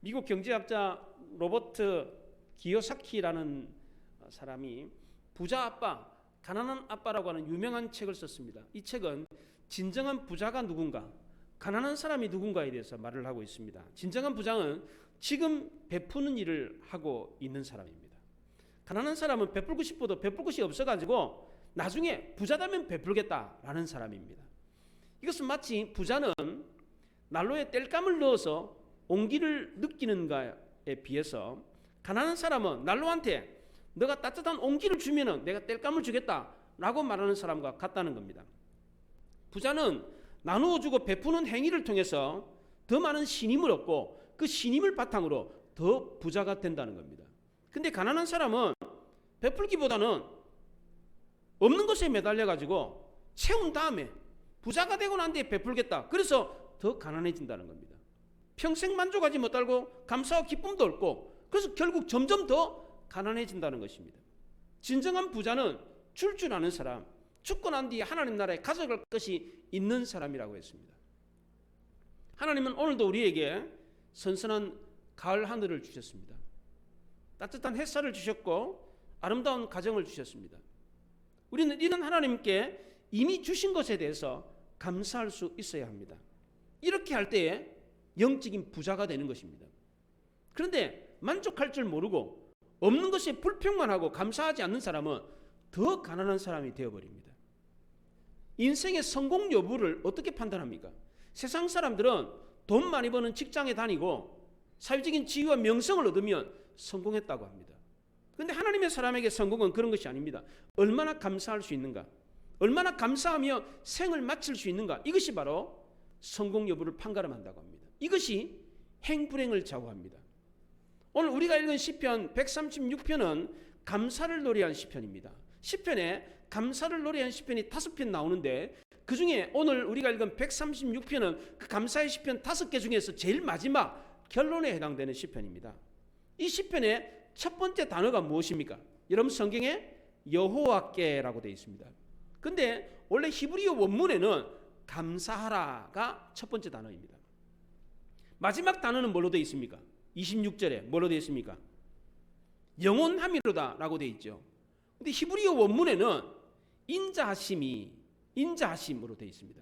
미국 경제학자 로버트 기요사키라는 사람이 부자 아빠, 가난한 아빠라고 하는 유명한 책을 썼습니다. 이 책은 진정한 부자가 누군가, 가난한 사람이 누군가에 대해서 말을 하고 있습니다. 진정한 부자는 지금 베푸는 일을 하고 있는 사람입니다. 가난한 사람은 베풀고 싶어도 베풀 곳이 없어가지고 나중에 부자다면 베풀겠다라는 사람입니다. 이것은 마치 부자는 난로에 땔감을 넣어서 온기를 느끼는 것에 비해서 가난한 사람은 난로한테 너가 따뜻한 온기를 주면은 내가 땔감을 주겠다라고 말하는 사람과 같다는 겁니다. 부자는 나누어 주고 베푸는 행위를 통해서 더 많은 신임을 얻고 그 신임을 바탕으로 더 부자가 된다는 겁니다. 근데 가난한 사람은 베풀기보다는 없는 것에 매달려 가지고 채운 다음에 부자가 되고 난 뒤에 베풀겠다. 그래서 더 가난해진다는 겁니다. 평생 만족하지 못하고 감사와 기쁨도 없고 그래서 결국 점점 더 가난해진다는 것입니다. 진정한 부자는 줄 아는 사람, 죽고 난 뒤에 하나님 나라에 가져갈 것이 있는 사람이라고 했습니다. 하나님은 오늘도 우리에게 선선한 가을 하늘을 주셨습니다. 따뜻한 햇살을 주셨고 아름다운 가정을 주셨습니다. 우리는 이런 하나님께 이미 주신 것에 대해서 감사할 수 있어야 합니다. 이렇게 할 때에 영적인 부자가 되는 것입니다. 그런데 만족할 줄 모르고 없는 것에 불평만 하고 감사하지 않는 사람은 더 가난한 사람이 되어버립니다. 인생의 성공 여부를 어떻게 판단합니까? 세상 사람들은 돈 많이 버는 직장에 다니고 사회적인 지위와 명성을 얻으면 성공했다고 합니다. 그런데 하나님의 사람에게 성공은 그런 것이 아닙니다. 얼마나 감사할 수 있는가, 얼마나 감사하며 생을 마칠 수 있는가, 이것이 바로 성공 여부를 판가름한다고 합니다. 이것이 행불행을 좌우합니다. 오늘 우리가 읽은 시편 136편은 감사를 노래한 시편입니다. 시편에 감사를 노래한 시편이 5편 나오는데 그 중에 오늘 우리가 읽은 136편은 그 감사의 시편 5개 중에서 제일 마지막 결론에 해당되는 시편입니다. 이 시편의 첫 번째 단어가 무엇입니까? 여러분 성경에 여호와께라고 되어 있습니다. 근데 원래 히브리어 원문에는 감사하라가 첫 번째 단어입니다. 마지막 단어는 뭘로 되어 있습니까? 26절에 뭘로 되어 있습니까? 영원함이로다 라고 되어 있죠. 근데 히브리어 원문에는 인자하심으로 되어 있습니다.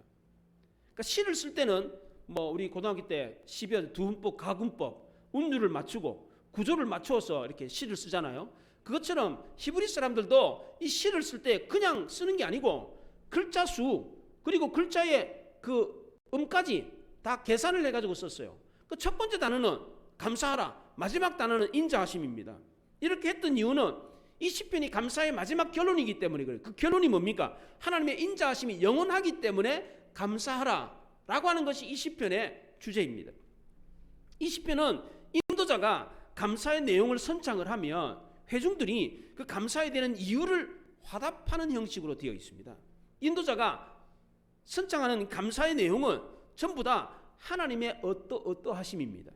그러니까 시를 쓸 때는 우리 고등학교 때 시별 두음법, 가군법, 운율을 맞추고 구조를 맞추어서 이렇게 시를 쓰잖아요. 그것처럼 히브리 사람들도 이 시를 쓸 때 그냥 쓰는 게 아니고 글자 수 그리고 글자의 그 음까지 다 계산을 해가지고 썼어요. 그 첫 번째 단어는 감사하라, 마지막 단어는 인자하심입니다. 이렇게 했던 이유는 이 시편이 감사의 마지막 결론이기 때문에 그래요. 그 결론이 뭡니까? 하나님의 인자하심이 영원하기 때문에 감사하라 라고 하는 것이 이 시편의 주제입니다. 이 시편은 인도자가 감사의 내용을 선창을 하면 회중들이 그 감사에 대한 이유를 화답하는 형식으로 되어 있습니다. 인도자가 선창하는 감사의 내용은 전부 다 하나님의 어떠하심입니다.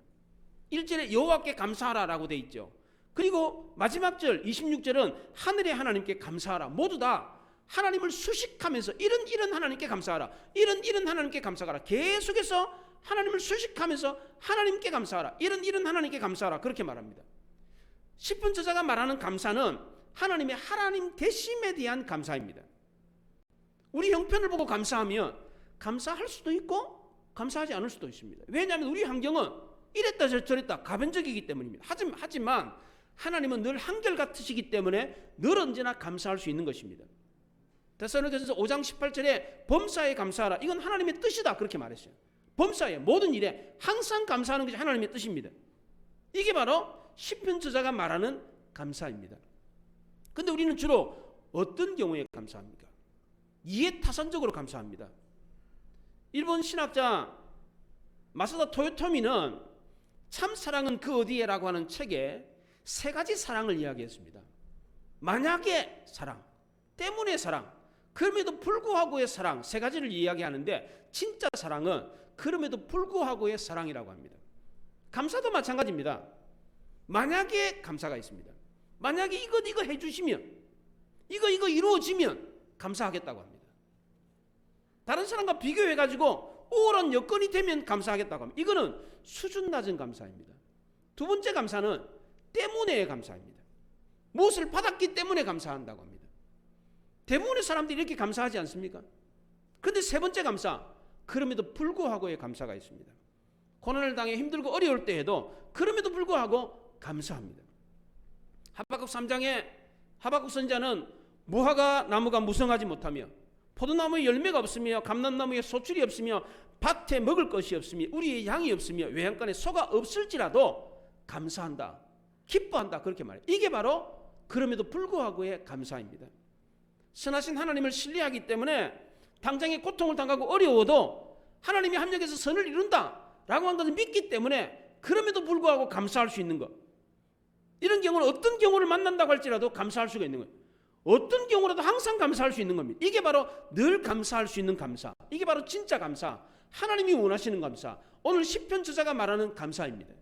1절에 여호와께 감사하라라고 되어 있죠. 그리고 마지막 절 26절은 하늘의 하나님께 감사하라. 모두 다 하나님을 수식하면서 이런 하나님께 감사하라, 이런 하나님께 감사하라, 계속해서 하나님을 수식하면서 하나님께 감사하라, 이런 하나님께 감사하라, 그렇게 말합니다. 시편 저자가 말하는 감사는 하나님의 하나님 되심에 대한 감사입니다. 우리 형편을 보고 감사하면 감사할 수도 있고 감사하지 않을 수도 있습니다. 왜냐하면 우리 환경은 이랬다 저랬다 가변적이기 때문입니다. 하지만 하나님은 늘 한결같으시기 때문에 늘 언제나 감사할 수 있는 것입니다. 데살로니가전서 5장 18절에 범사에 감사하라, 이건 하나님의 뜻이다 그렇게 말했어요. 범사에, 모든 일에 항상 감사하는 것이 하나님의 뜻입니다. 이게 바로 시편 저자가 말하는 감사입니다. 그런데 우리는 주로 어떤 경우에 감사합니까? 이해타산적으로 감사합니다. 일본 신학자 마사다 토요토미는 참 사랑은 그 어디에라고 하는 책에 3가지 사랑을 이야기했습니다. 만약의 사랑, 때문에 사랑, 그럼에도 불구하고의 사랑, 3가지를 이야기하는데 진짜 사랑은 그럼에도 불구하고의 사랑이라고 합니다. 감사도 마찬가지입니다. 만약에 감사가 있습니다. 만약에 이거 해주시면, 이거 이루어지면 감사하겠다고 합니다. 다른 사람과 비교해가지고 우월한 여건이 되면 감사하겠다고 합니다. 이거는 수준 낮은 감사입니다. 두 번째 감사는 때문에 감사입니다. 무엇을 받았기 때문에 감사한다고 합니다. 대부분의 사람들이 이렇게 감사하지 않습니까? 그런데 세 번째 감사, 그럼에도 불구하고의 감사가 있습니다. 고난을 당해 힘들고 어려울 때에도 그럼에도 불구하고 감사합니다. 하박국 3장에 하박국 선지자는 무화과 나무가 무성하지 못하며 포도나무에 열매가 없으며 감람나무에 소출이 없으며 밭에 먹을 것이 없으며 우리의 양이 없으며 외양간에 소가 없을지라도 감사한다, 기뻐한다, 그렇게 말해요. 이게 바로 그럼에도 불구하고의 감사입니다. 선하신 하나님을 신뢰하기 때문에 당장의 고통을 당하고 어려워도 하나님이 합력해서 선을 이룬다 라고 한 것을 믿기 때문에 그럼에도 불구하고 감사할 수 있는 것, 이런 경우는 어떤 경우를 만난다고 할지라도 감사할 수가 있는 거예요. 어떤 경우라도 항상 감사할 수 있는 겁니다. 이게 바로 늘 감사할 수 있는 감사, 이게 바로 진짜 감사, 하나님이 원하시는 감사, 오늘 시편 저자가 말하는 감사입니다.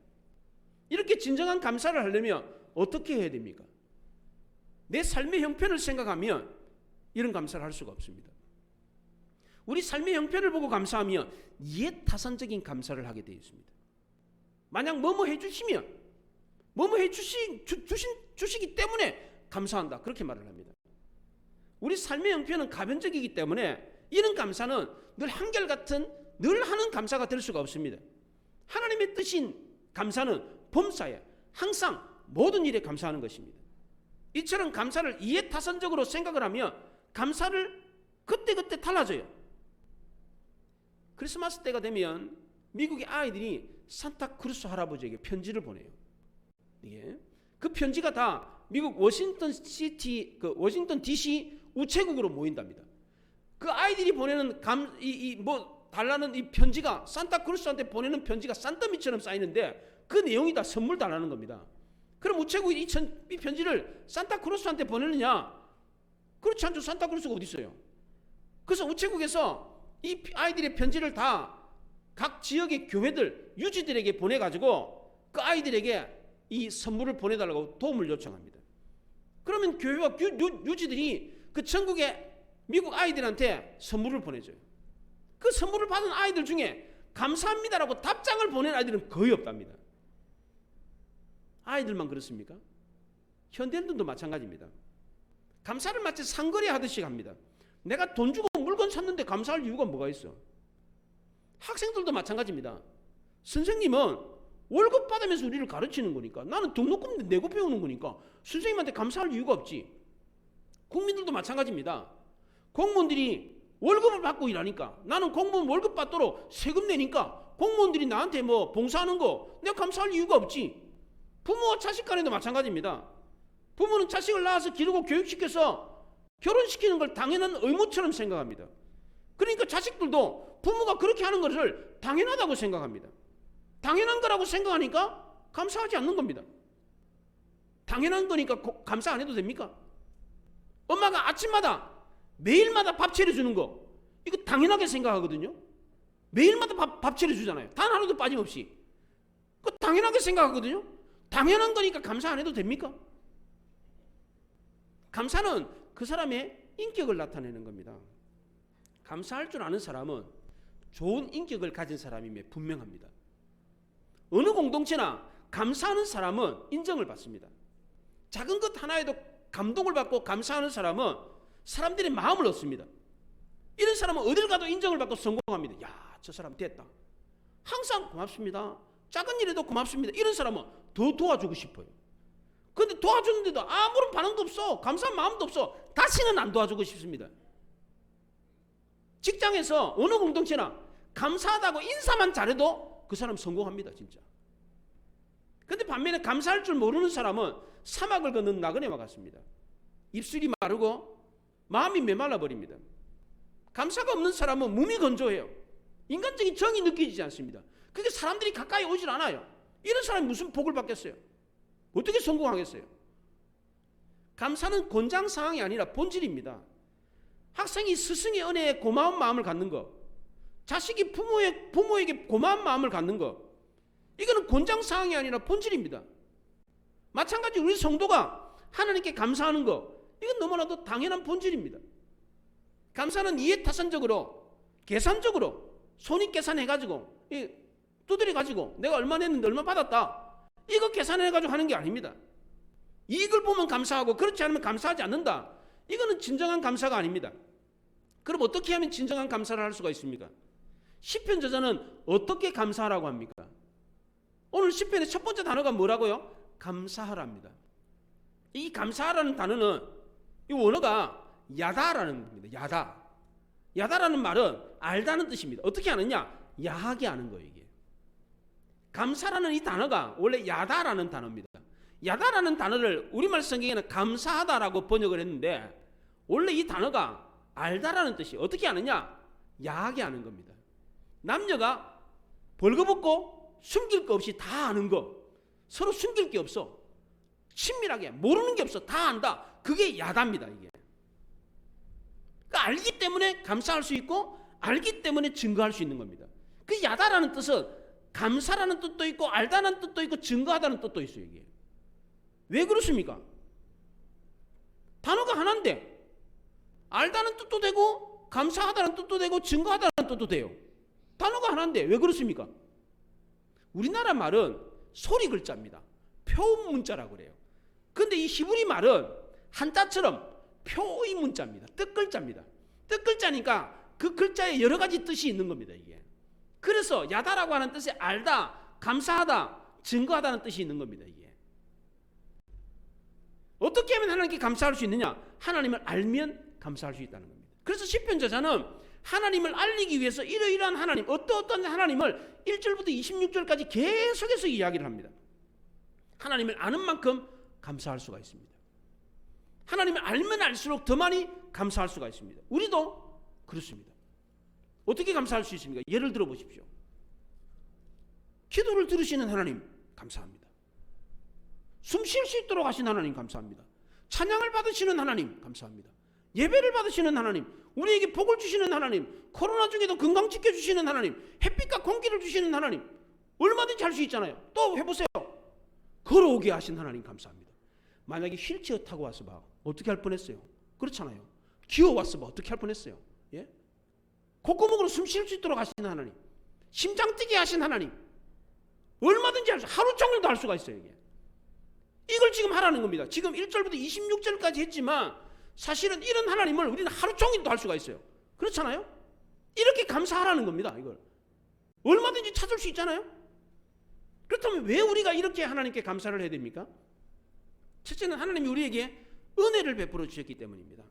이렇게 진정한 감사를 하려면 어떻게 해야 됩니까? 내 삶의 형편을 생각하면 이런 감사를 할 수가 없습니다. 우리 삶의 형편을 보고 감사하면 이해타산적인 감사를 하게 되어 있습니다. 만약 뭐뭐 해주시면 뭐뭐 해주시기 때문에 감사한다, 그렇게 말을 합니다. 우리 삶의 형편은 가변적이기 때문에 이런 감사는 늘 한결같은 늘 하는 감사가 될 수가 없습니다. 하나님의 뜻인 감사는 범사에 항상 모든 일에 감사하는 것입니다. 이처럼 감사를 이해타산적으로 생각을 하면 감사를 그때그때 달라져요. 크리스마스 때가 되면 미국의 아이들이 산타크루스 할아버지에게 편지를 보내요. 그 편지가 다 미국 워싱턴 DC 우체국으로 모인답니다. 그 아이들이 보내는 달라는 이 편지가, 산타크루스한테 보내는 편지가 산더미처럼 쌓이는데 그 내용이 다 선물 달라는 겁니다. 그럼 우체국이 이 편지를 산타크루스한테 보내느냐? 그렇지 않죠. 산타크루스가 어디 있어요? 그래서 우체국에서 이 아이들의 편지를 다 각 지역의 교회들, 유지들에게 보내가지고 그 아이들에게 이 선물을 보내달라고 도움을 요청합니다. 그러면 교회와 유지들이 그 전국의 미국 아이들한테 선물을 보내줘요. 그 선물을 받은 아이들 중에 감사합니다라고 답장을 보낸 아이들은 거의 없답니다. 아이들만 그렇습니까? 현대인들도 마찬가지입니다. 감사를 마치 상거래 하듯이 합니다. 내가 돈 주고 물건 샀는데 감사할 이유가 뭐가 있어? 학생들도 마찬가지입니다. 선생님은 월급 받으면서 우리를 가르치는 거니까, 나는 등록금 내고 배우는 거니까 선생님한테 감사할 이유가 없지. 국민들도 마찬가지입니다. 공무원들이 월급을 받고 일하니까, 나는 공무원 월급 받도록 세금 내니까 공무원들이 나한테 뭐 봉사하는 거 내가 감사할 이유가 없지. 부모와 자식 간에도 마찬가지입니다. 부모는 자식을 낳아서 기르고 교육시켜서 결혼시키는 걸 당연한 의무처럼 생각합니다. 그러니까 자식들도 부모가 그렇게 하는 것을 당연하다고 생각합니다. 당연한 거라고 생각하니까 감사하지 않는 겁니다. 당연한 거니까 감사 안 해도 됩니까? 엄마가 아침마다 매일마다 밥 차려주는 거, 이거 당연하게 생각하거든요. 매일마다 밥 차려주잖아요. 단 하루도 빠짐없이. 그거 당연하게 생각하거든요. 당연한 거니까 감사 안 해도 됩니까? 감사는 그 사람의 인격을 나타내는 겁니다. 감사할 줄 아는 사람은 좋은 인격을 가진 사람임에 분명합니다. 어느 공동체나 감사하는 사람은 인정을 받습니다. 작은 것 하나에도 감동을 받고 감사하는 사람은 사람들의 마음을 얻습니다. 이런 사람은 어딜 가도 인정을 받고 성공합니다. 야, 저 사람 됐다. 항상 고맙습니다. 작은 일에도 고맙습니다. 이런 사람은 더 도와주고 싶어요. 그런데 도와주는데도 아무런 반응도 없어. 감사한 마음도 없어. 다시는 안 도와주고 싶습니다. 직장에서 어느 공동체나 감사하다고 인사만 잘해도 그 사람 성공합니다, 진짜. 그런데 반면에 감사할 줄 모르는 사람은 사막을 걷는 나그네와 같습니다. 입술이 마르고 마음이 메말라 버립니다. 감사가 없는 사람은 몸이 건조해요. 인간적인 정이 느껴지지 않습니다. 그게 사람들이 가까이 오질 않아요. 이런 사람이 무슨 복을 받겠어요? 어떻게 성공하겠어요? 감사는 권장사항이 아니라 본질입니다. 학생이 스승의 은혜에 고마운 마음을 갖는 것, 자식이 부모에게 고마운 마음을 갖는 것, 이거는 권장사항이 아니라 본질입니다. 마찬가지로 우리 성도가 하나님께 감사하는 것, 이건 너무나도 당연한 본질입니다. 감사는 이해타산적으로, 계산적으로 손익 계산해가지고 두드려가지고 내가 얼마 냈는데 얼마 받았다, 이거 계산해가지고 하는 게 아닙니다. 이익을 보면 감사하고 그렇지 않으면 감사하지 않는다. 이거는 진정한 감사가 아닙니다. 그럼 어떻게 하면 진정한 감사를 할 수가 있습니까? 시편 저자는 어떻게 감사하라고 합니까? 오늘 시편의 첫 번째 단어가 뭐라고요? 감사하랍니다. 이 감사하라는 단어는 이 원어가 야다라는 겁니다. 야다. 야다라는 말은 알다는 뜻입니다. 어떻게 아느냐? 야하게 아는 거예요. 이게. 감사라는 이 단어가 원래 야다라는 단어입니다. 야다라는 단어를 우리말 성경에는 감사하다라고 번역을 했는데 원래 이 단어가 알다라는 뜻이 어떻게 아느냐? 야하게 아는 겁니다. 남녀가 벌거벗고 숨길 거 없이 다 아는 거. 서로 숨길 게 없어. 친밀하게 모르는 게 없어. 다 안다. 그게 야다입니다. 이게. 그러니까 알기 때문에 감사할 수 있고 알기 때문에 증거할 수 있는 겁니다. 그 야다라는 뜻은 감사라는 뜻도 있고 알다는 뜻도 있고 증거하다는 뜻도 있어요. 이게. 왜 그렇습니까? 단어가 하나인데 알다는 뜻도 되고 감사하다는 뜻도 되고 증거하다는 뜻도 돼요. 단어가 하나인데 왜 그렇습니까? 우리나라 말은 소리 글자입니다. 표음 문자라고 그래요. 그런데 이 히브리 말은 한자처럼 표의 문자입니다. 뜻 글자입니다. 뜻 글자니까 그 글자에 여러 가지 뜻이 있는 겁니다. 이게. 그래서 야다라고 하는 뜻이 알다, 감사하다, 증거하다는 뜻이 있는 겁니다. 이게. 어떻게 하면 하나님께 감사할 수 있느냐? 하나님을 알면 감사할 수 있다는 겁니다. 그래서 시편 저자는 하나님을 알리기 위해서 이러이러한 하나님, 어떠한 하나님을 1절부터 26절까지 계속해서 이야기를 합니다. 하나님을 아는 만큼 감사할 수가 있습니다. 하나님을 알면 알수록 더 많이 감사할 수가 있습니다. 우리도 그렇습니다. 어떻게 감사할 수 있습니까? 예를 들어 보십시오. 기도를 들으시는 하나님 감사합니다. 숨 쉴 수 있도록 하신 하나님 감사합니다. 찬양을 받으시는 하나님 감사합니다. 예배를 받으시는 하나님, 우리에게 복을 주시는 하나님, 코로나 중에도 건강 지켜주시는 하나님, 햇빛과 공기를 주시는 하나님, 얼마든지 할 수 있잖아요. 또 해보세요. 걸어오게 하신 하나님 감사합니다. 만약에 휠체어 타고 와서 봐 어떻게 할 뻔했어요? 그렇잖아요. 기어왔어 봐 어떻게 할 뻔했어요? 예? 콧구멍으로 숨 쉴 수 있도록 하시는 하나님, 심장 뛰게 하신 하나님, 얼마든지 할 수, 하루 종일도 할 수가 있어요. 이게. 이걸 지금 하라는 겁니다. 지금 1절부터 26절까지 했지만 사실은 이런 하나님을 우리는 하루 종일도 할 수가 있어요. 그렇잖아요? 이렇게 감사하라는 겁니다. 이걸 얼마든지 찾을 수 있잖아요. 그렇다면 왜 우리가 이렇게 하나님께 감사를 해야 됩니까? 첫째는 하나님이 우리에게 은혜를 베풀어 주셨기 때문입니다.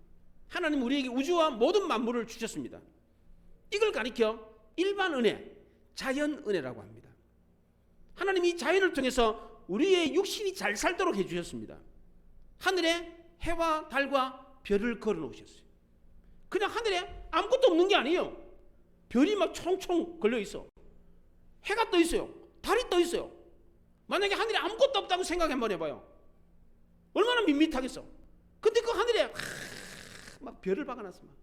하나님 우리에게 우주와 모든 만물을 주셨습니다. 이걸 가리켜 일반 은혜, 자연 은혜라고 합니다. 하나님이 자연을 통해서 우리의 육신이 잘 살도록 해주셨습니다. 하늘에 해와 달과 별을 걸어 놓으셨어요. 그냥 하늘에 아무것도 없는 게 아니에요. 별이 막 총총 걸려 있어. 해가 떠 있어요. 달이 떠 있어요. 만약에 하늘에 아무것도 없다고 생각 한번 해봐요. 얼마나 밋밋하겠어. 근데 그 하늘에 막 별을 박아놨어. 막.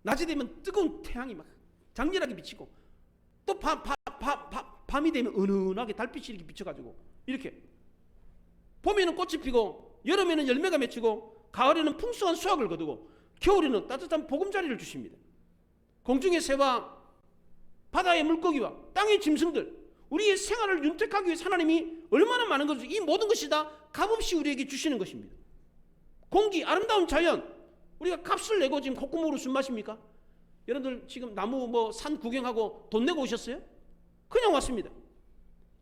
낮이 되면 뜨거운 태양이 막 장렬하게 비치고 또 밤이 되면 은은하게 달빛이 이렇게 비쳐가지고 이렇게 봄에는 꽃이 피고 여름에는 열매가 맺히고 가을에는 풍성한 수확을 거두고 겨울에는 따뜻한 보금자리를 주십니다. 공중의 새와 바다의 물고기와 땅의 짐승들, 우리의 생활을 윤택하기 위해 하나님이 얼마나 많은 것을, 이 모든 것이 다 값없이 우리에게 주시는 것입니다. 공기, 아름다운 자연, 우리가 값을 내고 지금 콧구멍으로 숨 마십니까? 여러분들 지금 나무 산 구경하고 돈 내고 오셨어요? 그냥 왔습니다.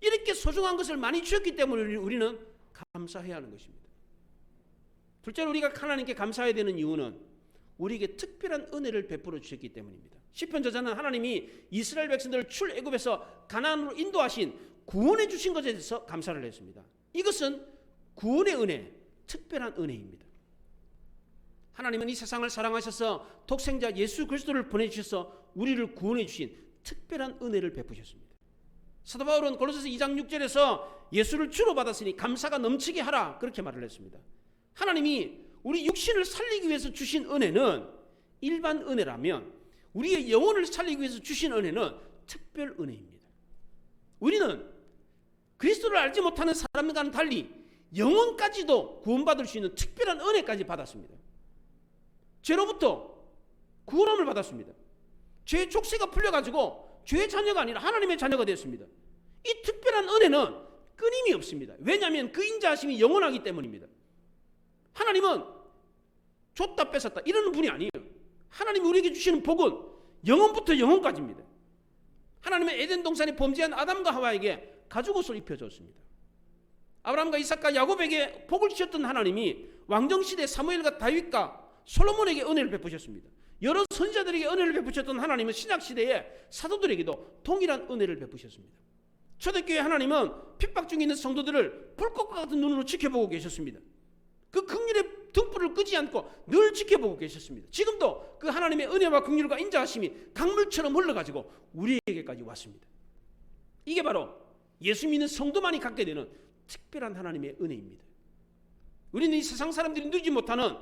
이렇게 소중한 것을 많이 주셨기 때문에 우리는 감사해야 하는 것입니다. 둘째로 우리가 하나님께 감사해야 되는 이유는 우리에게 특별한 은혜를 베풀어 주셨기 때문입니다. 시편 저자는 하나님이 이스라엘 백성들을 출애굽에서 가나안으로 인도하신 구원해 주신 것에 대해서 감사를 했습니다. 이것은 구원의 은혜, 특별한 은혜입니다. 하나님은 이 세상을 사랑하셔서 독생자 예수 그리스도를 보내주셔서 우리를 구원해 주신 특별한 은혜를 베푸셨습니다. 사도 바울은 골로새서 2장 6절에서 예수를 주로 받았으니 감사가 넘치게 하라 그렇게 말을 했습니다. 하나님이 우리 육신을 살리기 위해서 주신 은혜는 일반 은혜라면 우리의 영혼을 살리기 위해서 주신 은혜는 특별 은혜입니다. 우리는 그리스도를 알지 못하는 사람과는 달리 영혼까지도 구원받을 수 있는 특별한 은혜까지 받았습니다. 죄로부터 구원함을 받았습니다. 죄의 족쇄가 풀려가지고 죄의 자녀가 아니라 하나님의 자녀가 되었습니다. 이 특별한 은혜는 그 끊임이 없습니다. 왜냐하면 그 인자하심이 영원하기 때문입니다. 하나님은 줬다 뺏었다 이러는 분이 아니에요. 하나님이 우리에게 주시는 복은 영원부터 영원까지입니다. 하나님은 에덴 동산에 범죄한 아담과 하와에게 가죽옷을 입혀줬습니다. 아브라함과 이삭과 야곱에게 복을 주셨던 하나님이 왕정시대 사무엘과 다윗과 솔로몬에게 은혜를 베푸셨습니다. 여러 선지자들에게 은혜를 베푸셨던 하나님은 신약시대의 사도들에게도 동일한 은혜를 베푸셨습니다. 초대교회 하나님은 핍박 중에 있는 성도들을 불꽃과 같은 눈으로 지켜보고 계셨습니다. 그 긍휼의 등불을 끄지 않고 늘 지켜보고 계셨습니다. 지금도 그 하나님의 은혜와 긍휼과 인자하심이 강물처럼 흘러가지고 우리에게까지 왔습니다. 이게 바로 예수 믿는 성도만이 갖게 되는 특별한 하나님의 은혜입니다. 우리는 이 세상 사람들이 누리지 못하는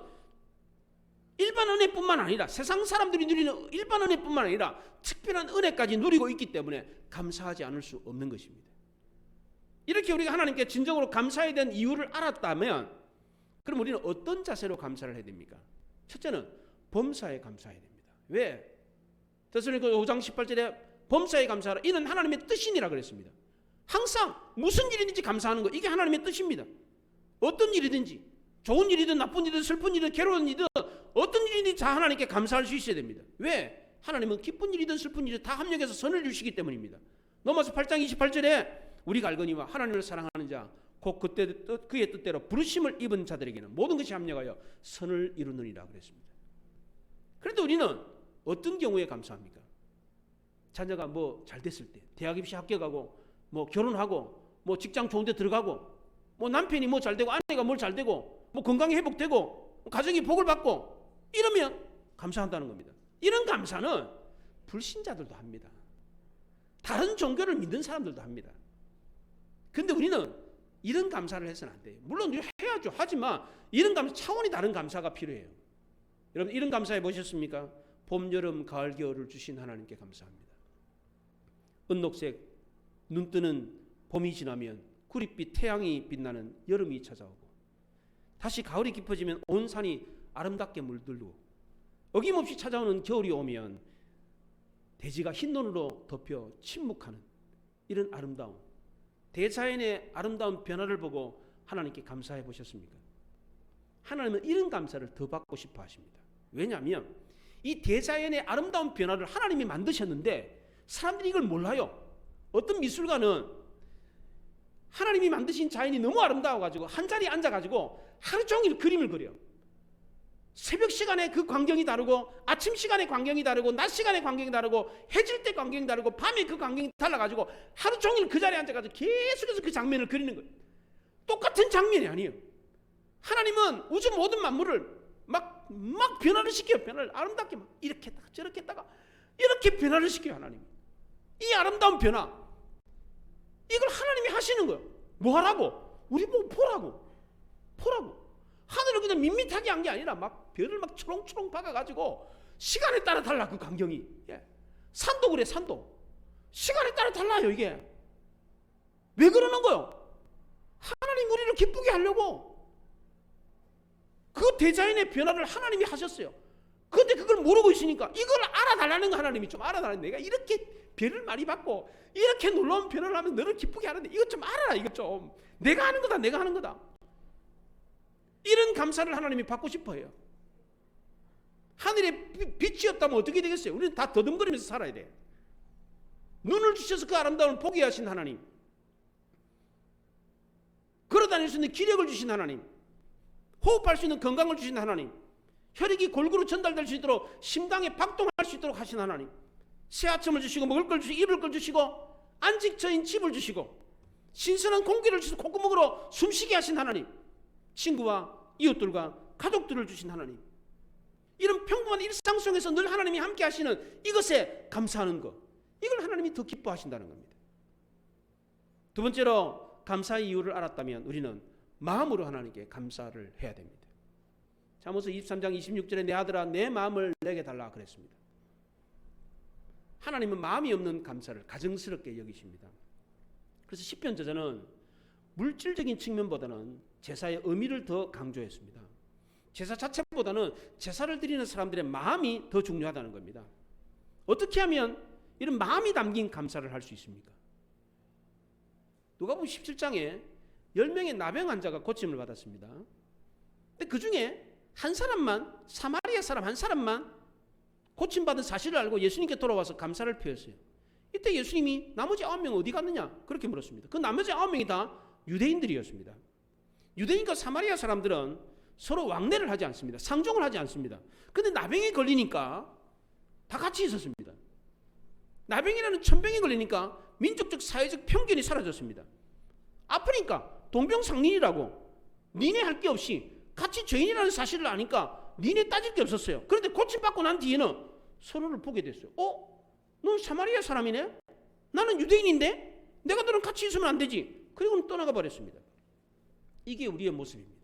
일반 은혜뿐만 아니라 세상 사람들이 누리는 일반 은혜뿐만 아니라 특별한 은혜까지 누리고 있기 때문에 감사하지 않을 수 없는 것입니다. 이렇게 우리가 하나님께 진정으로 감사해야 되는 이유를 알았다면 그럼 우리는 어떤 자세로 감사를 해야 됩니까? 첫째는 범사에 감사해야 됩니다. 왜? 데살로니가 5장 18절에 범사에 감사하라. 이는 하나님의 뜻이니라 그랬습니다. 항상 무슨 일이든지 감사하는 것, 이게 하나님의 뜻입니다. 어떤 일이든지 좋은 일이든 나쁜 일이든 슬픈 일이든 괴로운 일이든 어떤 일이든지 다 하나님께 감사할 수 있어야 됩니다. 왜? 하나님은 기쁜 일이든 슬픈 일이든 다 합력해서 선을 주시기 때문입니다. 로마서 8장 28절에 우리가 알거니와 하나님을 사랑하는 자 곧 그의 뜻대로 부르심을 입은 자들에게는 모든 것이 합력하여 선을 이루느니라 그랬습니다. 그런데 우리는 어떤 경우에 감사합니까? 자녀가 뭐 잘 됐을 때, 대학 입시 합격하고 뭐 결혼하고 뭐 직장 좋은 데 들어가고 뭐 남편이 뭐 잘 되고 아내가 뭘 잘 되고 뭐 건강이 회복되고 가정이 복을 받고 이러면 감사한다는 겁니다. 이런 감사는 불신자들도 합니다. 다른 종교를 믿는 사람들도 합니다. 근데 우리는 이런 감사를 해서는 안 돼요. 물론 해야죠. 하지만 이런 감사, 차원이 다른 감사가 필요해요. 여러분 이런 감사해 보셨습니까? 봄, 여름, 가을, 겨울을 주신 하나님께 감사합니다. 은녹색 눈 뜨는 봄이 지나면 구릿빛 태양이 빛나는 여름이 찾아오고 다시 가을이 깊어지면 온 산이 아름답게 물들고 어김없이 찾아오는 겨울이 오면 대지가 흰 눈으로 덮여 침묵하는 이런 아름다움, 대자연의 아름다운 변화를 보고 하나님께 감사해 보셨습니까? 하나님은 이런 감사를 더 받고 싶어 하십니다. 왜냐하면 이 대자연의 아름다운 변화를 하나님이 만드셨는데 사람들이 이걸 몰라요. 어떤 미술가는 하나님이 만드신 자연이 너무 아름다워가지고 한 자리에 앉아가지고 하루 종일 그림을 그려. 새벽 시간에 그 광경이 다르고 아침 시간에 광경이 다르고 낮 시간에 광경이 다르고 해질 때 광경이 다르고 밤에 그 광경이 달라가지고 하루 종일 그 자리에 앉아가지고 계속해서 그 장면을 그리는 거예요. 똑같은 장면이 아니에요. 하나님은 우주 모든 만물을 막 변화를 시켜요. 변화를 아름답게 막 이렇게 했다가 저렇게 했다가 이렇게 변화를 시켜요. 하나님이. 이 아름다운 변화 이걸 하나님이 하시는 거예요. 뭐 하라고? 우리 보고 보라고. 하늘을 그냥 밋밋하게 한 게 아니라 막 별을 막 초롱초롱 박아가지고 시간에 따라 달라 그 광경이. 예. 산도 그래. 산도 시간에 따라 달라요. 이게 왜 그러는 거예요? 하나님 우리를 기쁘게 하려고 그 대자연의 변화를 하나님이 하셨어요. 그런데 그걸 모르고 있으니까 이걸 알아달라는 거. 하나님이 좀 알아달라는, 내가 이렇게 별을 많이 받고 이렇게 놀라운 변화를 하면 너를 기쁘게 하는데 이것 좀 알아라. 이것 좀 내가 하는 거다. 내가 하는 거다. 이런 감사를 하나님이 받고 싶어 해요. 하늘에 빛이 없다면 어떻게 되겠어요? 우리는 다 더듬거리면서 살아야 돼. 눈을 주셔서 그 아름다움을 보게 하신 하나님, 걸어다닐 수 있는 기력을 주신 하나님, 호흡할 수 있는 건강을 주신 하나님, 혈액이 골고루 전달될 수 있도록 심장에 박동할 수 있도록 하신 하나님, 새아침을 주시고 먹을 걸 주시고 입을 걸 주시고 안식처인 집을 주시고 신선한 공기를 주시고 콧구멍으로 숨쉬게 하신 하나님, 친구와 이웃들과 가족들을 주신 하나님, 이런 평범한 일상 속에서 늘 하나님이 함께 하시는 이것에 감사하는 것, 이걸 하나님이 더 기뻐하신다는 겁니다. 두 번째로 감사의 이유를 알았다면 우리는 마음으로 하나님께 감사를 해야 됩니다. 잠언서 23장 26절에 내 아들아 내 마음을 내게 달라 그랬습니다. 하나님은 마음이 없는 감사를 가증스럽게 여기십니다. 그래서 시편 저자는 물질적인 측면보다는 제사의 의미를 더 강조했습니다. 제사 자체보다는 제사를 드리는 사람들의 마음이 더 중요하다는 겁니다. 어떻게 하면 이런 마음이 담긴 감사를 할 수 있습니까? 누가복음 17장에 10명의 나병 환자가 고침을 받았습니다. 근데 그 중에 한 사람만, 사마리아 사람 한 사람만 고침받은 사실을 알고 예수님께 돌아와서 감사를 표했어요. 이때 예수님이 나머지 9명 어디 갔느냐? 그렇게 물었습니다. 그 나머지 9명이 다 유대인들이었습니다. 유대인과 사마리아 사람들은 서로 왕래를 하지 않습니다. 상종을 하지 않습니다. 근데 나병에 걸리니까 다 같이 있었습니다. 나병이라는 천병에 걸리니까 민족적 사회적 편견이 사라졌습니다. 아프니까 동병상련이라고 니네 할 게 없이 같이 죄인이라는 사실을 아니까 니네 따질 게 없었어요. 그런데 고침받고 난 뒤에는 서로를 보게 됐어요. 넌 사마리아 사람이네? 나는 유대인인데? 내가 너랑 같이 있으면 안 되지. 그리고는 떠나가 버렸습니다. 이게 우리의 모습입니다.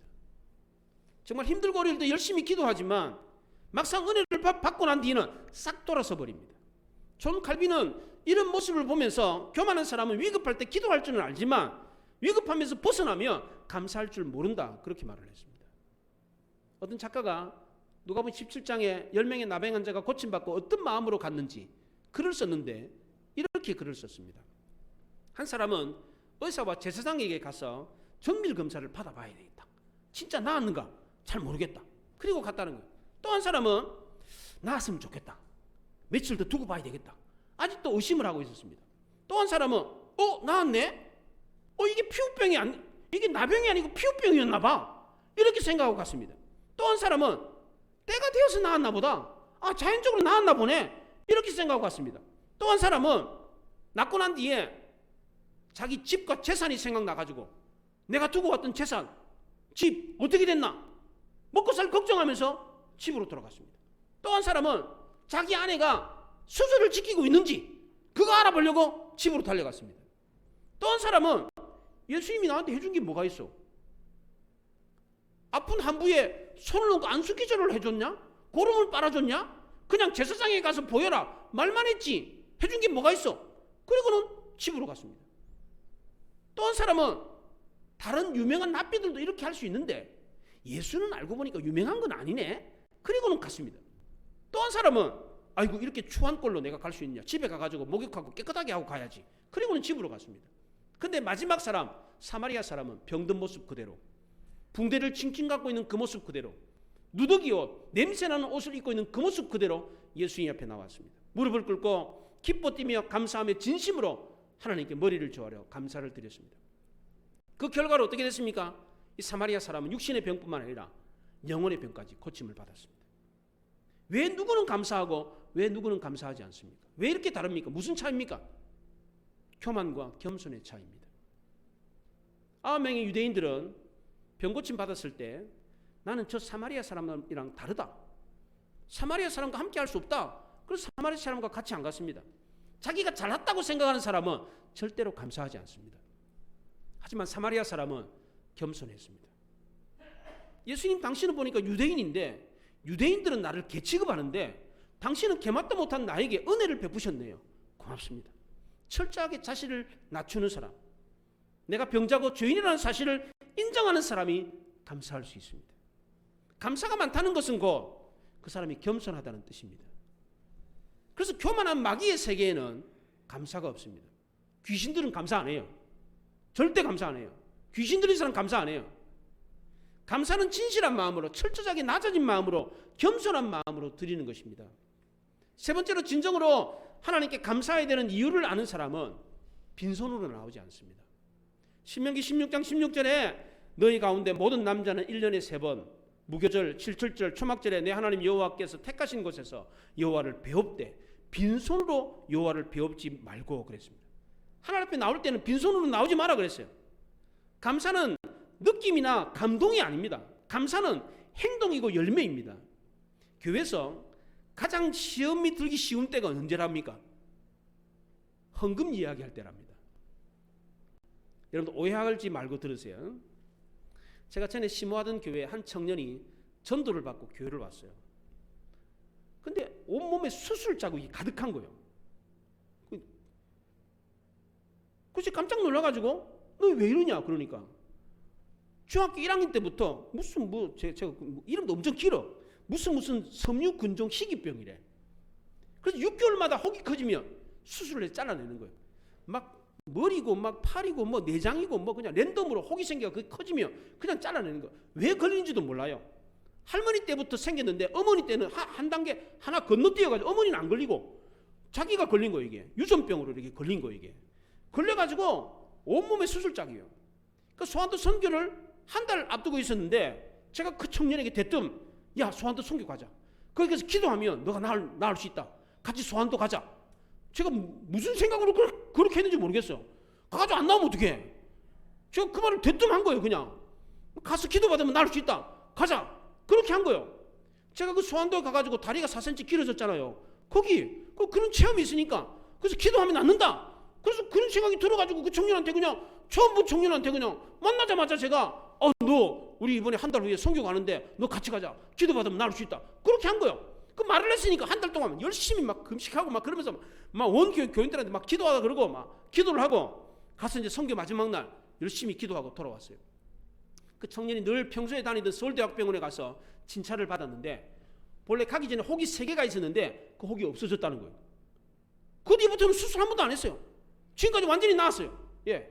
정말 힘들고 어려울 때 열심히 기도하지만 막상 은혜를 받고 난 뒤에는 싹 돌아서 버립니다. 존 칼빈은 이런 모습을 보면서 교만한 사람은 위급할 때 기도할 줄은 알지만 위급하면서 벗어나면 감사할 줄 모른다, 그렇게 말을 했습니다. 어떤 작가가 누가복음 17장에 10명의 나병 환자가 고침받고 어떤 마음으로 갔는지 글을 썼는데 이렇게 글을 썼습니다. 한 사람은 의사와 제사장에게 가서 정밀 검사를 받아봐야 되겠다. 진짜 나았는가 잘 모르겠다. 그리고 갔다는 거예요. 또 한 사람은 나았으면 좋겠다. 며칠 더 두고 봐야 되겠다. 아직도 의심을 하고 있었습니다. 또 한 사람은 나았네? 이게 피부병이 이게 나병이 아니고 피부병이었나 봐. 이렇게 생각하고 갔습니다. 또 한 사람은 때가 되어서 나았나 보다. 자연적으로 나았나 보네. 이렇게 생각하고 갔습니다. 또 한 사람은 낫고 난 뒤에 자기 집과 재산이 생각나가지고 내가 두고 왔던 재산, 집 어떻게 됐나? 먹고 살 걱정하면서 집으로 돌아갔습니다. 또 한 사람은 자기 아내가 수술을 지키고 있는지 그거 알아보려고 집으로 달려갔습니다. 또 한 사람은 예수님이 나한테 해준 게 뭐가 있어? 아픈 한부에 손을 놓고 안수 기절을 해줬냐? 고름을 빨아줬냐? 그냥 제사장에 가서 보여라 말만 했지 해준 게 뭐가 있어? 그리고는 집으로 갔습니다. 또 한 사람은 다른 유명한 랍비들도 이렇게 할 수 있는데 예수는 알고 보니까 유명한 건 아니네. 그리고는 갔습니다. 또 한 사람은 아이고 이렇게 추한 꼴로 내가 갈 수 있냐? 집에 가가지고 목욕하고 깨끗하게 하고 가야지. 그리고는 집으로 갔습니다. 근데 마지막 사람 사마리아 사람은 병든 모습 그대로, 붕대를 칭칭 갖고 있는 그 모습 그대로, 누더기 옷, 냄새나는 옷을 입고 있는 그 모습 그대로 예수님 앞에 나왔습니다. 무릎을 꿇고 기뻐 뛰며 감사하며 진심으로 하나님께 머리를 조아려 감사를 드렸습니다. 그 결과로 어떻게 됐습니까? 이 사마리아 사람은 육신의 병뿐만 아니라 영혼의 병까지 고침을 받았습니다. 왜 누구는 감사하고 왜 누구는 감사하지 않습니까? 왜 이렇게 다릅니까? 무슨 차이입니까? 교만과 겸손의 차이입니다. 9명의 유대인들은 병고침 받았을 때 나는 저 사마리아 사람이랑 다르다. 사마리아 사람과 함께 할 수 없다. 그래서 사마리아 사람과 같이 안 갔습니다. 자기가 잘났다고 생각하는 사람은 절대로 감사하지 않습니다. 하지만 사마리아 사람은 겸손했습니다. 예수님 당신은 보니까 유대인인데 유대인들은 나를 개 취급하는데 당신은 개맛도 못한 나에게 은혜를 베푸셨네요. 고맙습니다. 철저하게 자신을 낮추는 사람, 내가 병자고 죄인이라는 사실을 인정하는 사람이 감사할 수 있습니다. 감사가 많다는 것은 곧 그 사람이 겸손하다는 뜻입니다. 그래서 교만한 마귀의 세계에는 감사가 없습니다. 귀신들은 감사 안 해요. 절대 감사 안 해요. 귀신 들린 사람 감사 안 해요. 감사는 진실한 마음으로, 철저하게 낮아진 마음으로, 겸손한 마음으로 드리는 것입니다. 세 번째로 진정으로 하나님께 감사해야 되는 이유를 아는 사람은 빈손으로 나오지 않습니다. 신명기 16장 16절에 너희 가운데 모든 남자는 1년에 3번 무교절, 칠칠절, 초막절에 내 하나님 여호와께서 택하신 곳에서 여호와를 배웁되 빈손으로 여호와를 배웁지 말고 그랬습니다. 하나님 앞에 나올 때는 빈손으로 나오지 마라 그랬어요. 감사는 느낌이나 감동이 아닙니다. 감사는 행동이고 열매입니다. 교회에서 가장 시험이 들기 쉬운 때가 언제랍니까? 헌금 이야기할 때랍니다. 여러분들 오해하지 말고 들으세요. 제가 전에 심호하던 교회에 한 청년이 전도를 받고 교회를 왔어요. 근데 온몸에 수술 자국이 가득한 거예요. 그래서 깜짝 놀라가지고 너 왜 이러냐 그러니까 중학교 1학년 때부터 무슨 제가 이름도 엄청 길어. 무슨 섬유근종 희귀병이래. 그래서 6개월마다 혹이 커지면 수술을 해서 잘라내는 거예요. 막 머리고 막 팔이고 뭐 내장이고 뭐 그냥 랜덤으로 혹이 생겨 그게 커지면 그냥 잘라내는 거. 왜 걸리는지도 몰라요. 할머니 때부터 생겼는데 어머니 때는 한 단계 하나 건너뛰어가지고 어머니는 안 걸리고 자기가 걸린 거 이게 유전병으로 이렇게 걸린 거 이게 걸려가지고 온몸에 수술작이에요. 그 소환도 선교를 한 달 앞두고 있었는데 제가 그 청년에게 대뜸 야 소환도 선교 가자. 거기서 기도하면 너가 나을 수 있다. 같이 소환도 가자. 제가 무슨 생각으로 그렇게 했는지 모르겠어요. 가가지고 안 나오면 어떡해. 제가 그 말을 대뜸 한 거예요. 그냥 가서 기도받으면 나을 수 있다. 가자. 그렇게 한 거예요. 제가 그 소환도에 가가지고 다리가 4cm 길어졌잖아요. 거기 그런 체험이 있으니까 그래서 기도하면 낫는다. 그래서 그런 생각이 들어가지고 그 청년한테 그냥 처음 본 청년한테 그냥 만나자마자 제가 너 우리 이번에 한 달 후에 선교 가는데 너 같이 가자. 기도받으면 나을 수 있다. 그렇게 한 거예요. 그 말을 했으니까 한 달 동안 열심히 막 금식하고 막 그러면서 막 원교인들한테 막 기도하다 그러고 막 기도를 하고 가서 이제 선교 마지막 날 열심히 기도하고 돌아왔어요. 그 청년이 늘 평소에 다니던 서울대학병원에 가서 진찰을 받았는데 본래 가기 전에 혹이 3개가 있었는데 그 혹이 없어졌다는 거예요. 그 뒤부터는 수술 한 번도 안 했어요. 지금까지 완전히 나았어요. 예.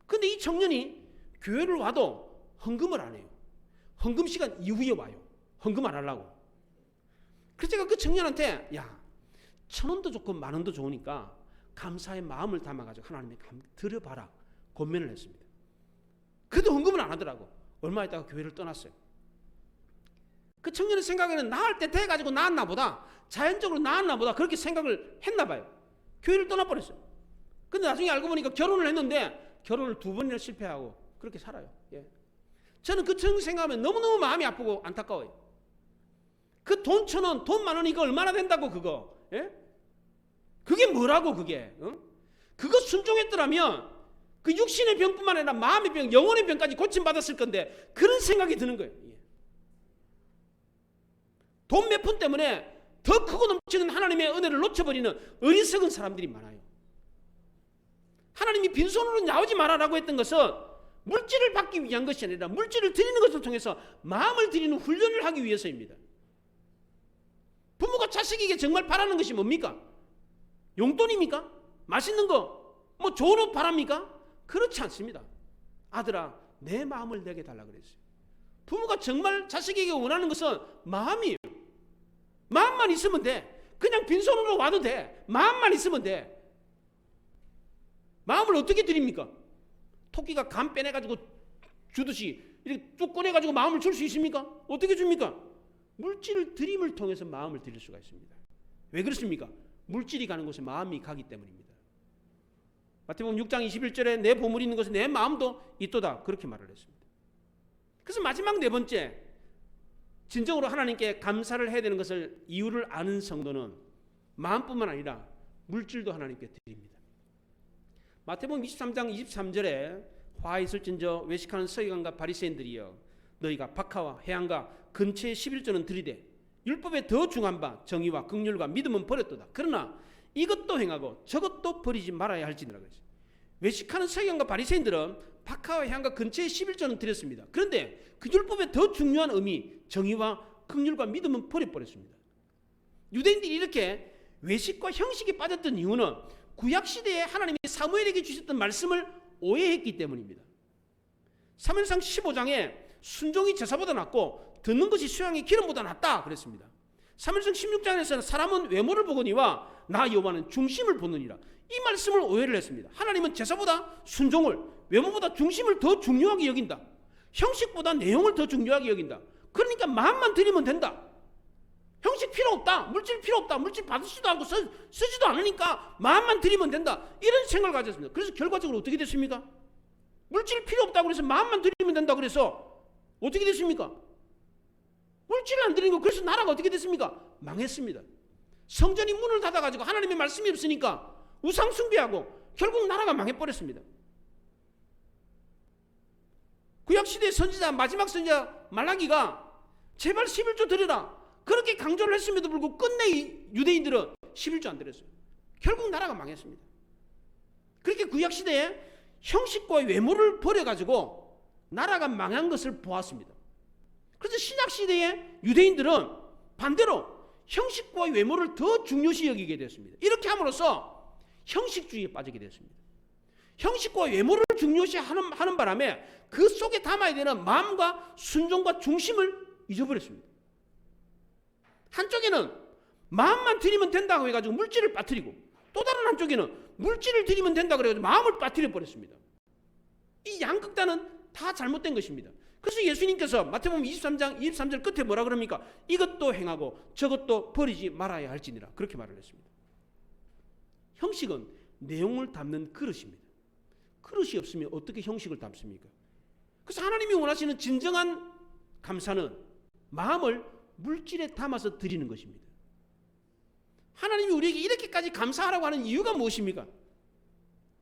근데 이 청년이 교회를 와도 헌금을 안 해요. 헌금 시간 이후에 와요. 헌금 안 하려고. 그래서 제가 그 청년한테 야 1,000원도 좋고 10,000원도 좋으니까 감사의 마음을 담아가지고 하나님께 드려봐라 권면을 했습니다. 그래도 헌금을 안 하더라고. 얼마 있다가 교회를 떠났어요. 그 청년의 생각에는 나을 때 돼가지고 나았나 보다 자연적으로 나았나 보다 그렇게 생각을 했나 봐요. 교회를 떠나버렸어요. 근데 나중에 알고 보니까 결혼을 했는데 결혼을 2번이나 실패하고 그렇게 살아요. 예. 저는 그 청년 생각하면 너무너무 마음이 아프고 안타까워요. 그 돈 1,000원, 돈 10,000원 이거 얼마나 된다고 그거? 예? 그게 뭐라고 그게? 어? 그거 순종했더라면 그 육신의 병뿐만 아니라 마음의 병, 영혼의 병까지 고침받았을 건데 그런 생각이 드는 거예요. 예. 돈 몇 푼 때문에 더 크고 넘치는 하나님의 은혜를 놓쳐버리는 어리석은 사람들이 많아요. 하나님이 빈손으로 나오지 말아라고 했던 것은 물질을 받기 위한 것이 아니라 물질을 드리는 것을 통해서 마음을 드리는 훈련을 하기 위해서입니다. 부모가 자식에게 정말 바라는 것이 뭡니까? 용돈입니까? 맛있는 거, 뭐 좋은 옷 바랍니까? 그렇지 않습니다. 아들아, 내 마음을 내게 달라 그랬어요. 부모가 정말 자식에게 원하는 것은 마음이에요. 마음만 있으면 돼. 그냥 빈손으로 와도 돼. 마음만 있으면 돼. 마음을 어떻게 드립니까? 토끼가 감 빼내가지고 주듯이 이렇게 쭉 꺼내가지고 마음을 줄 수 있습니까? 어떻게 줍니까? 물질을 드림을 통해서 마음을 드릴 수가 있습니다. 왜 그렇습니까? 물질이 가는 곳에 마음이 가기 때문입니다. 마태복음 6장 21절에 내 보물이 있는 곳에 내 마음도 있도다 그렇게 말을 했습니다. 그래서 마지막 4번째 진정으로 하나님께 감사를 해야 되는 것을 이유를 아는 성도는 마음뿐만 아니라 물질도 하나님께 드립니다. 마태복음 23장 23절에 화 있을진저 외식하는 서기관과 바리새인들이여 너희가 박하와 해안과 근처의 11조는 들이되 율법에 더 중한 바 정의와 긍휼과 믿음은 버렸도다. 그러나 이것도 행하고 저것도 버리지 말아야 할지니라 그랬어요. 외식하는 서기관과 바리새인들은 박하와 해안과 근처의 11조는 드렸습니다. 그런데 그 율법에 더 중요한 의미 정의와 긍휼과 믿음은 버려버렸습니다. 유대인들이 이렇게 외식과 형식에 빠졌던 이유는 구약시대에 하나님이 사무엘에게 주셨던 말씀을 오해했기 때문입니다. 사무엘상 15장에 순종이 제사보다 낫고 듣는 것이 수양의 기름보다 낫다 그랬습니다. 사무엘상 16장에서는 사람은 외모를 보거니와 나 여호와는 중심을 보느니라. 이 말씀을 오해를 했습니다. 하나님은 제사보다 순종을, 외모보다 중심을 더 중요하게 여긴다. 형식보다 내용을 더 중요하게 여긴다. 그러니까 마음만 드리면 된다. 형식 필요 없다. 물질 필요 없다. 물질 받으시지도 않고 쓰지도 않으니까 마음만 드리면 된다. 이런 생각을 가졌습니다. 그래서 결과적으로 어떻게 됐습니까? 물질 필요 없다고 그래서 마음만 드리면 된다 그래서 어떻게 됐습니까? 물질을 안 드리는 거 그래서 나라가 어떻게 됐습니까? 망했습니다. 성전이 문을 닫아가지고 하나님의 말씀이 없으니까 우상 숭배하고 결국 나라가 망해버렸습니다. 구약시대 선지자 마지막 선지자 말라기가 제발 11조 드려라 그렇게 강조를 했음에도 불구하고 끝내 유대인들은 11조 안 드렸어요. 결국 나라가 망했습니다. 그렇게 구약시대에 형식과 외모를 버려가지고 나라가 망한 것을 보았습니다. 그래서 신약시대에 유대인들은 반대로 형식과 외모를 더 중요시 여기게 됐습니다. 이렇게 함으로써 형식주의에 빠지게 됐습니다. 형식과 외모를 중요시 하는 바람에 그 속에 담아야 되는 마음과 순종과 중심을 잊어버렸습니다. 한쪽에는 마음만 드리면 된다고 해가지고 물질을 빠뜨리고, 또 다른 한쪽에는 물질을 드리면 된다고 해가지고 마음을 빠뜨려 버렸습니다. 이 양극단은 다 잘못된 것입니다. 그래서 예수님께서 마태복음 23장 23절 끝에 뭐라 그럽니까? 이것도 행하고 저것도 버리지 말아야 할지니라, 그렇게 말을 했습니다. 형식은 내용을 담는 그릇입니다. 그릇이 없으면 어떻게 형식을 담습니까? 그래서 하나님이 원하시는 진정한 감사는 마음을 물질에 담아서 드리는 것입니다. 하나님이 우리에게 이렇게까지 감사하라고 하는 이유가 무엇입니까?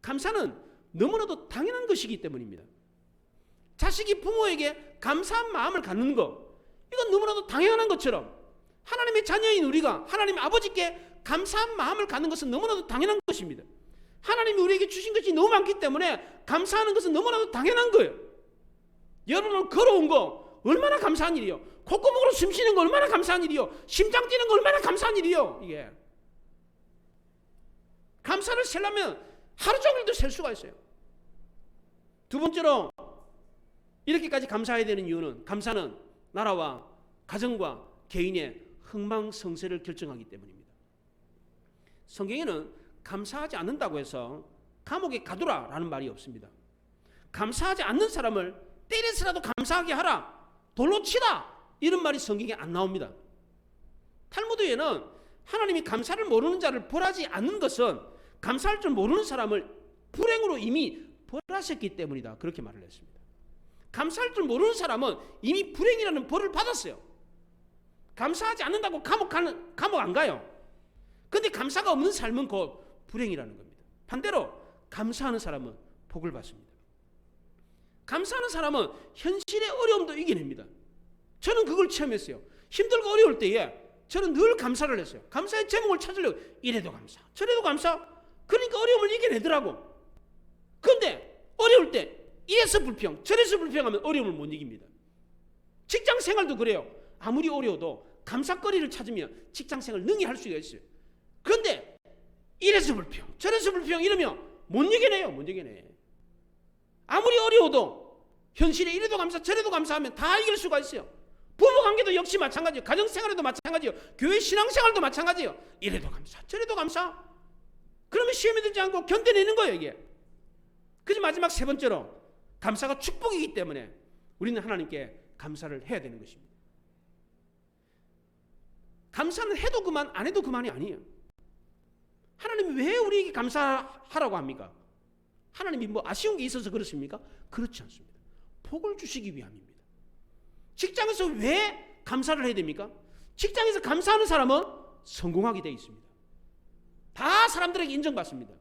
감사는 너무나도 당연한 것이기 때문입니다. 자식이 부모에게 감사한 마음을 갖는 것, 이건 너무나도 당연한 것처럼 하나님의 자녀인 우리가 하나님 아버지께 감사한 마음을 갖는 것은 너무나도 당연한 것입니다. 하나님이 우리에게 주신 것이 너무 많기 때문에 감사하는 것은 너무나도 당연한 거예요. 여러분 걸어온 거 얼마나 감사한 일이요. 콧구멍으로 숨 쉬는 거 얼마나 감사한 일이요. 심장 뛰는 거 얼마나 감사한 일이요. 이게 감사를 세려면 하루 종일도 셀 수가 있어요. 두 번째로 이렇게까지 감사해야 되는 이유는, 감사는 나라와 가정과 개인의 흥망성쇠를 결정하기 때문입니다. 성경에는 감사하지 않는다고 해서 감옥에 가두라라는 말이 없습니다. 감사하지 않는 사람을 때려서라도 감사하게 하라, 돌로 치라, 이런 말이 성경에 안 나옵니다. 탈무드에는 하나님이 감사를 모르는 자를 벌하지 않는 것은 감사할 줄 모르는 사람을 불행으로 이미 벌하셨기 때문이다, 그렇게 말을 했습니다. 감사할 줄 모르는 사람은 이미 불행이라는 벌을 받았어요. 감사하지 않는다고 감옥 안 가요. 그런데 감사가 없는 삶은 곧 불행이라는 겁니다. 반대로 감사하는 사람은 복을 받습니다. 감사하는 사람은 현실의 어려움도 이겨냅니다. 저는 그걸 체험했어요. 힘들고 어려울 때에 저는 늘 감사를 했어요. 감사의 제목을 찾으려고, 이래도 감사, 저래도 감사. 그러니까 어려움을 이겨내더라고. 그런데 어려울 때 이래서 불평, 저래서 불평하면 어려움을 못 이깁니다. 직장 생활도 그래요. 아무리 어려워도 감사거리를 찾으면 직장 생활 능히 할 수가 있어요. 그런데 이래서 불평, 저래서 불평 이러면 못 이겨내요. 못 이겨내. 아무리 어려워도 현실에 이래도 감사, 저래도 감사하면 다 이길 수가 있어요. 부부관계도 역시 마찬가지예요. 가정생활에도 마찬가지예요. 교회 신앙생활도 마찬가지예요. 이래도 감사, 저래도 감사. 그러면 시험에 들지 않고 견뎌내는 거예요, 이게. 그래서 마지막 세 번째로, 감사가 축복이기 때문에 우리는 하나님께 감사를 해야 되는 것입니다. 감사는 해도 그만, 안 해도 그만이 아니에요. 하나님이 왜 우리에게 감사하라고 합니까? 하나님이 뭐 아쉬운 게 있어서 그렇습니까? 그렇지 않습니다. 복을 주시기 위함입니다. 직장에서 왜 감사를 해야 됩니까? 직장에서 감사하는 사람은 성공하게 되어 있습니다. 다 사람들에게 인정받습니다.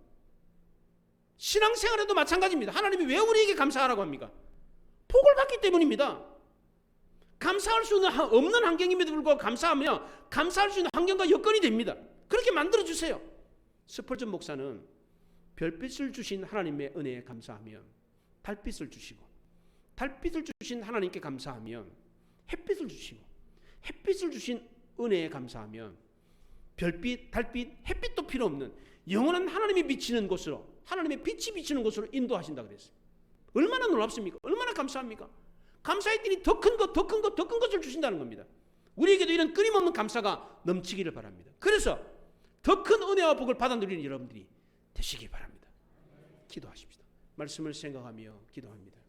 신앙생활에도 마찬가지입니다. 하나님이 왜 우리에게 감사하라고 합니까? 복을 받기 때문입니다. 감사할 수 없는 환경임에도 불구하고 감사하면 감사할 수 있는 환경과 여건이 됩니다. 그렇게 만들어주세요. 스펄전 목사는 별빛을 주신 하나님의 은혜에 감사하면 달빛을 주시고, 달빛을 주신 하나님께 감사하면 햇빛을 주시고, 햇빛을 주신 은혜에 감사하면 별빛, 달빛, 햇빛도 필요 없는 영원한 하나님이 비치는 곳으로, 하나님의 빛이 비치는 곳으로 인도하신다 그랬어요. 얼마나 놀랍습니까? 얼마나 감사합니까? 감사했더니 더 큰 것, 더 큰 것, 더 큰 것을 주신다는 겁니다. 우리에게도 이런 끊임없는 감사가 넘치기를 바랍니다. 그래서 더 큰 은혜와 복을 받아 누리는 여러분들이 되시기 바랍니다. 기도하십시다. 말씀을 생각하며 기도합니다.